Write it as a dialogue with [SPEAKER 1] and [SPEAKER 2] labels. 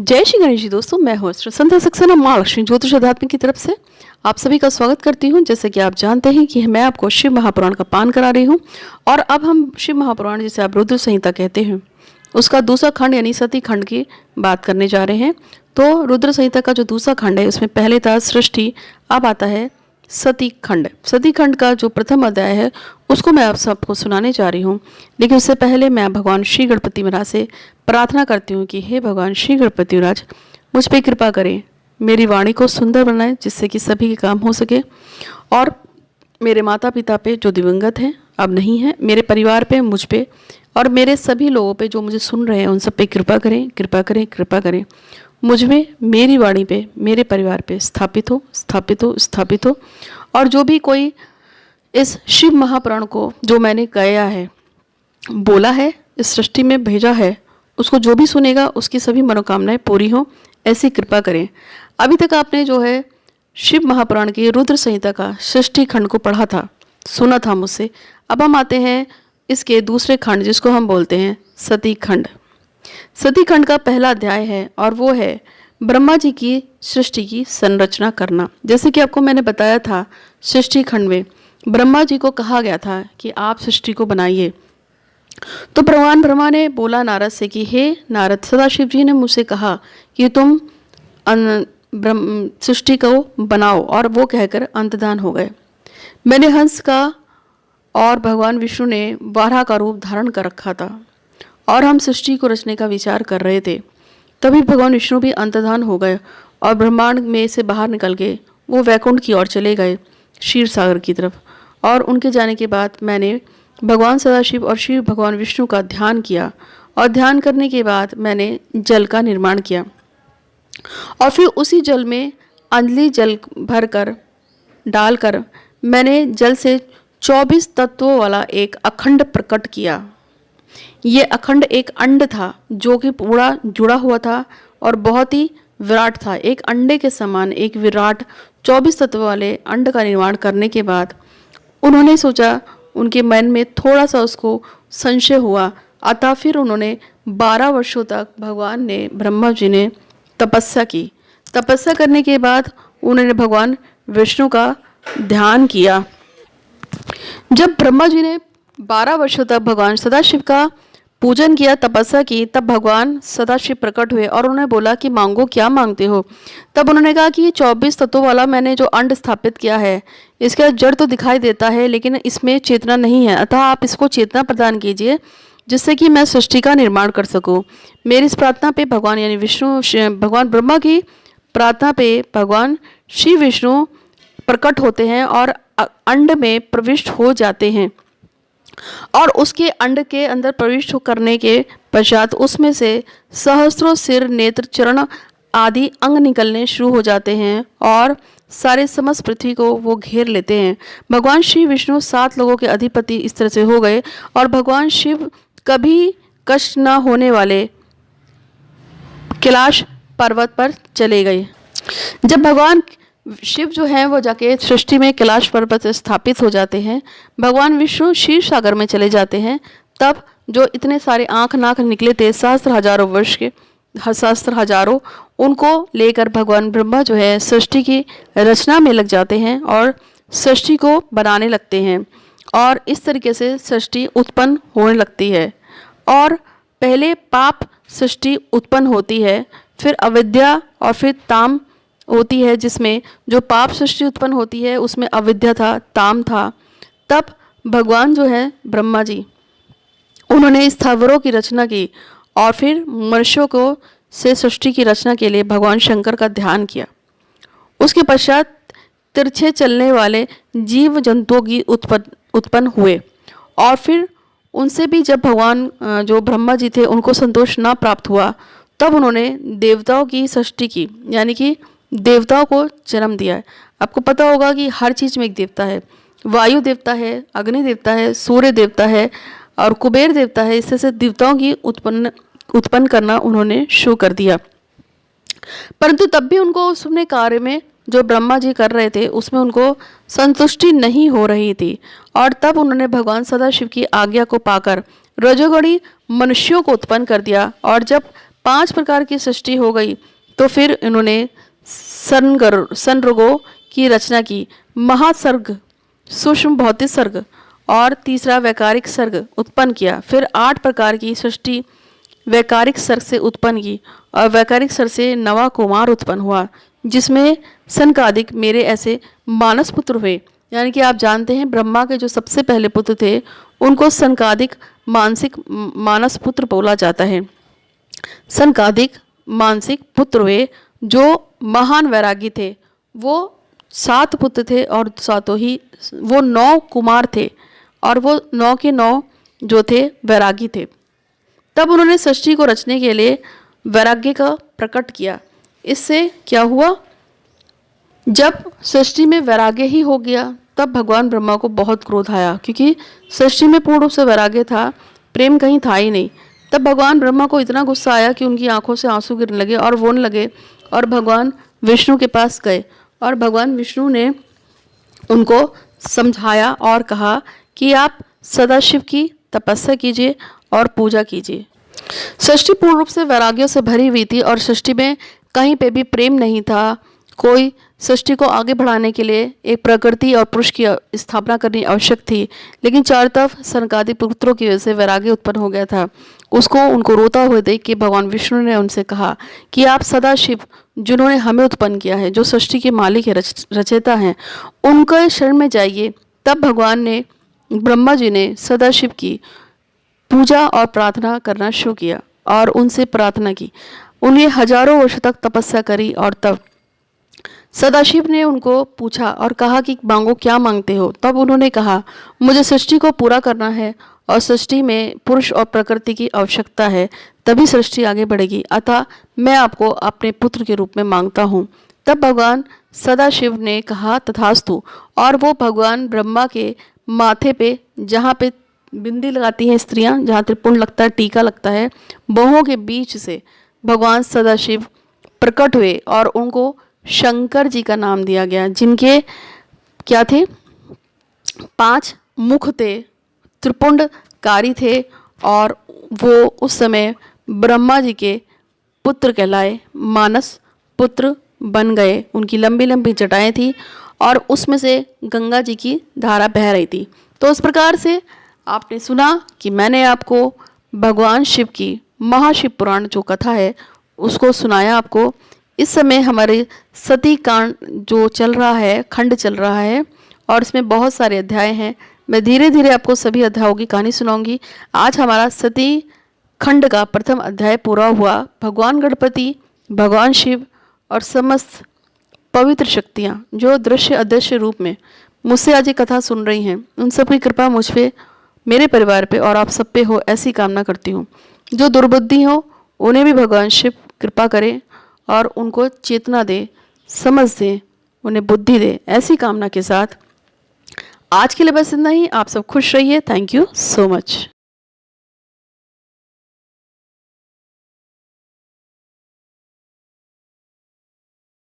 [SPEAKER 1] जय श्री गणेश जी। दोस्तों, मैं हूँ संध्या सक्सेना माँ लक्ष्मी ज्योतिष अध्यात्म की तरफ से आप सभी का स्वागत करती हूँ। जैसे कि आप जानते हैं कि मैं आपको शिव महापुराण का पान करा रही हूँ और अब हम शिव महापुराण, जिसे आप रुद्र संहिता कहते हैं, उसका दूसरा खंड यानी सती खंड की बात करने जा रहे हैं। तो रुद्र संहिता का जो दूसरा खंड है उसमें पहले था सृष्टि, अब आता है सती खंड। सती खंड का जो प्रथम अध्याय है उसको मैं आप सबको सुनाने जा रही हूँ। लेकिन उससे पहले मैं भगवान श्री गणपति महाराज से प्रार्थना करती हूँ कि हे भगवान श्री गणपति महाराज, मुझ पर कृपा करें, मेरी वाणी को सुंदर बनाएं जिससे कि सभी के काम हो सके, और मेरे माता पिता पे जो दिवंगत हैं, अब नहीं है, मेरे परिवार पे, मुझ पे और मेरे सभी लोगों पे जो मुझे सुन रहे हैं उन सब पे कृपा करें, कृपा करें, कृपा करें। मुझ में, मेरी वाणी पे, मेरे परिवार पे स्थापित हो, स्थापित हो, स्थापित हो। और जो भी कोई इस शिव महापुराण को जो मैंने गाया है, बोला है, इस सृष्टि में भेजा है, उसको जो भी सुनेगा उसकी सभी मनोकामनाएं पूरी हो, ऐसी कृपा करें। अभी तक आपने जो है शिव महापुराण की रुद्र संहिता का सृष्टि खंड को पढ़ा था, सुना था मुझसे। अब हम आते हैं इसके दूसरे खंड जिसको हम बोलते हैं सती खंड। सती खंड का पहला अध्याय है और वो है ब्रह्मा जी की सृष्टि की संरचना करना। जैसे कि आपको मैंने बताया था, सृष्टि खंड में ब्रह्मा जी को कहा गया था कि आप सृष्टि को बनाइए। तो भगवान ब्रह्मा ने बोला नारद से कि हे नारद, सदाशिव जी ने मुझसे कहा कि तुम सृष्टि को बनाओ, और वो कहकर अंतर्धान हो गए। मैंने हंस का और भगवान विष्णु ने वाराह का रूप धारण कर रखा था और हम सृष्टि को रचने का विचार कर रहे थे। तभी भगवान विष्णु भी अंतर्धान हो गए और ब्रह्मांड में से बाहर निकल के वो वैकुंठ की ओर चले गए, क्षीर सागर की तरफ। और उनके जाने के बाद मैंने भगवान सदाशिव और शिव भगवान विष्णु का ध्यान किया, और ध्यान करने के बाद मैंने जल का निर्माण किया और फिर उसी जल में अंजलि जल भर कर डालकर मैंने जल से 24 तत्वों वाला एक अखंड प्रकट किया। ये अखंड एक अंड था जो कि पूरा जुड़ा हुआ था और बहुत ही विराट था। एक अंडे के समान एक विराट 24 तत्व वाले अंड का निर्माण करने के बाद उन्होंने सोचा, उनके मन में थोड़ा सा उसको संशय हुआ, अतः फिर उन्होंने 12 वर्षों तक भगवान ने, ब्रह्मा जी ने तपस्या की। तपस्या करने के बाद उन्होंने भगवान विष्णु का ध्यान किया। जब ब्रह्मा जी ने 12 वर्षों तक भगवान सदाशिव का पूजन किया, तपस्या की, तब भगवान सदाशिव प्रकट हुए और उन्होंने बोला कि मांगो, क्या मांगते हो। तब उन्होंने कहा कि ये 24 तत्वों वाला मैंने जो अंड स्थापित किया है, इसका जड़ तो दिखाई देता है लेकिन इसमें चेतना नहीं है, अतः आप इसको चेतना प्रदान कीजिए जिससे कि मैं सृष्टि का निर्माण कर सकूं। मेरी इस प्रार्थना पे भगवान यानी विष्णु, भगवान ब्रह्मा की प्रार्थना पे भगवान श्री विष्णु प्रकट होते हैं और अंड में प्रविष्ट हो जाते हैं। और उसके अंड के अंदर प्रविष्ट करने के पश्चात उसमें से सहस्त्रों सिर, नेत्र, चरण आदि अंग निकलने शुरू हो जाते हैं और सारे समस्त पृथ्वी को वो घेर लेते हैं। भगवान श्री विष्णु 7 लोगों के अधिपति इस तरह से हो गए और भगवान शिव कभी कष्ट न होने वाले कैलाश पर्वत पर चले गए। जब भगवान शिव जो हैं वो जाके सृष्टि में कैलाश पर्वत से स्थापित हो जाते हैं, भगवान विष्णु क्षीर सागर में चले जाते हैं, तब जो इतने सारे आँख नाक निकले थे सहस्त्र हजारों वर्ष के, सहस्त्र हजारों, उनको लेकर भगवान ब्रह्मा जो है सृष्टि की रचना में लग जाते हैं और सृष्टि को बनाने लगते हैं। और इस तरीके से सृष्टि उत्पन्न होने लगती है। और पहले पाप सृष्टि उत्पन्न होती है, फिर अविद्या और फिर ताम होती है, जिसमें जो पाप सृष्टि उत्पन्न होती है उसमें अविद्या था, ताम था। तब भगवान जो है ब्रह्मा जी, उन्होंने स्थावरों की रचना की और फिर मनुष्यों को से सृष्टि की रचना के लिए भगवान शंकर का ध्यान किया। उसके पश्चात तिरछे चलने वाले जीव जंतुओं की उत्पन्न हुए और फिर उनसे भी जब भगवान जो ब्रह्मा जी थे उनको संतोष ना प्राप्त हुआ, तब उन्होंने देवताओं की सृष्टि की, यानी कि देवताओं को जन्म दिया है। आपको पता होगा कि हर चीज़ में एक देवता है, वायु देवता है, अग्नि देवता है, सूर्य देवता है और कुबेर देवता है। इससे से देवताओं की उत्पन्न करना उन्होंने शुरू कर दिया। परंतु तब भी उनको उसमें कार्य में जो ब्रह्मा जी कर रहे थे उसमें उनको संतुष्टि नहीं हो रही थी, और तब उन्होंने भगवान सदाशिव की आज्ञा को पाकर रजोगुणी मनुष्यों को उत्पन्न कर दिया। और जब 5 प्रकार की सृष्टि हो गई तो फिर इन्होंने संवर्गों की रचना की। महासर्ग, सूक्ष्म भौतिक सर्ग और तीसरा वैकारिक सर्ग उत्पन्न किया। फिर 8 प्रकार की सृष्टि वैकारिक सर्ग से उत्पन्न की और वैकारिक सर्ग से नवा कुमार उत्पन्न हुआ, जिसमें सनकादिक मेरे ऐसे मानस पुत्र हुए। यानी कि आप जानते हैं ब्रह्मा के जो सबसे पहले पुत्र थे उनको सनकादिक मानस पुत्र बोला जाता है। सनकादिक मानसिक पुत्र हुए जो महान वैरागी थे। वो 7 पुत्र थे और सातों ही वो 9 कुमार थे और वो 9 के 9 जो थे वैरागी थे। तब उन्होंने सृष्टि को रचने के लिए वैराग्य का प्रकट किया। इससे क्या हुआ, जब सृष्टि में वैराग्य ही हो गया तब भगवान ब्रह्मा को बहुत क्रोध आया, क्योंकि सृष्टि में पूर्ण रूप से वैराग्य था, प्रेम कहीं था ही नहीं। तब भगवान ब्रह्मा को इतना गुस्सा आया कि उनकी आंखों से आंसू गिरने लगे और रोने लगे और भगवान विष्णु के पास गए और भगवान विष्णु ने उनको समझाया और कहा कि आप सदाशिव की तपस्या कीजिए और पूजा कीजिए। सृष्टि पूर्ण रूप से वैराग्यों से भरी हुई थी और सृष्टि में कहीं पे भी प्रेम नहीं था। कोई सृष्टि को आगे बढ़ाने के लिए एक प्रकृति और पुरुष की स्थापना करनी आवश्यक थी, लेकिन चारों तरफ सनकादिक पुत्रों की वजह से वैराग्य उत्पन्न हो गया था। उनको रोता हुए देख के भगवान विष्णु ने उनसे कहा कि आप सदाशिव जिन्होंने हमें उत्पन्न किया है, जो सृष्टि के मालिक है, रचयिता हैं, उनके शरण में जाइए। तब भगवान ने ब्रह्मा जी ने सदाशिव की पूजा और प्रार्थना करना शुरू किया और उनसे प्रार्थना की। उन्हें हजारों वर्ष तक तपस्या करी और तब सदाशिव ने उनको पूछा और कहा कि मांगो, क्या मांगते हो। तब उन्होंने कहा मुझे सृष्टि को पूरा करना है और सृष्टि में पुरुष और प्रकृति की आवश्यकता है, तभी सृष्टि आगे बढ़ेगी, अतः मैं आपको अपने पुत्र के रूप में मांगता हूँ। तब भगवान सदाशिव ने कहा तथास्तु, और वो भगवान ब्रह्मा के माथे पे, जहाँ पे बिंदी लगाती हैं स्त्रियाँ, जहाँ त्रिपुंड लगता है, टीका लगता है, बाहों के बीच से भगवान सदाशिव प्रकट हुए और उनको शंकर जी का नाम दिया गया, जिनके क्या थे, 5 मुख थे, त्रिपुंडकारी थे और वो उस समय ब्रह्मा जी के पुत्र कहलाए, मानस पुत्र बन गए। उनकी लंबी लंबी जटाएं थी और उसमें से गंगा जी की धारा बह रही थी। तो उस प्रकार से आपने सुना कि मैंने आपको भगवान शिव की महाशिव पुराण जो कथा है उसको सुनाया आपको। इस समय हमारे सती कांड जो चल रहा है, खंड चल रहा है और इसमें बहुत सारे अध्याय हैं। मैं धीरे धीरे आपको सभी अध्यायों की कहानी सुनाऊंगी। आज हमारा सती खंड का प्रथम अध्याय पूरा हुआ। भगवान गणपति, भगवान शिव और समस्त पवित्र शक्तियाँ जो दृश्य अदृश्य रूप में मुझसे आज ये कथा सुन रही हैं, उन सबकी कृपा मुझ पे, मेरे परिवार पे और आप सब पे हो, ऐसी कामना करती हूँ। जो दुर्बुद्धि हो उन्हें भी भगवान शिव कृपा करें और उनको चेतना दे, समझ दे, उन्हें बुद्धि दे, ऐसी कामना के साथ आज के लिए बस इतना ही। आप सब खुश रहिए। Thank you so much.